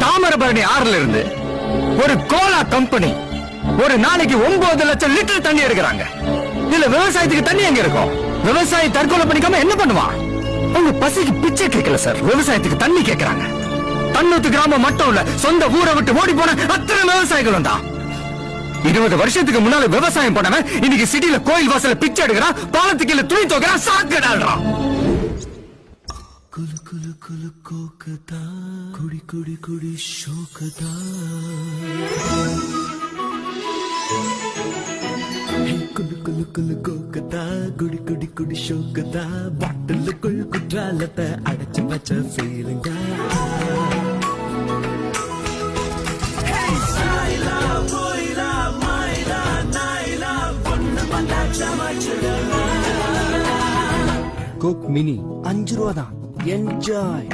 தாமிரபரணி ஆறுல இருந்து ஒரு கோலா கம்பெனி ஒரு நாளைக்கு 9 லட்சம் லிட்டர் தண்ணி எடுக்கிறாங்க. இதுல விவசாயத்துக்கு தண்ணி எங்க இருக்கும்? விவசாயி தற்கொலை பண்ணிக்காம என்ன பண்ணுவான்? உங்க பசிக்கு பிச்சை கேட்கல சார், விவசாயத்துக்கு தண்ணி கேட்கறாங்க. தன்னூத்து கிராமம் மட்டும் இல்ல, சொந்த ஊரை விட்டு ஓடி போன அத்தனை விவசாயிகளும் தான். 20 வருஷத்துக்கு முன்னால விவசாயம் பண்ணவன் இன்னைக்கு சிட்டில கோயில் வாசல பிச்சை எடுக்கிறான், பாலத்துக்கு இல்ல துணி துவைக்கிறான், சாக்கடாடுறான். குலு குலு குலு கோக்கதா குடி குடி குடி ஷோக்கதா குலு குலு குலு கோக்கதா குடி குடி குடி ஷோக்கதா பாட்டிலுக்குள் குற்றாலத்தை அடைச்சு வச்ச ஃபீலிங்கா கோக் மினி 5 ரூபா தான். என்ஜாய்.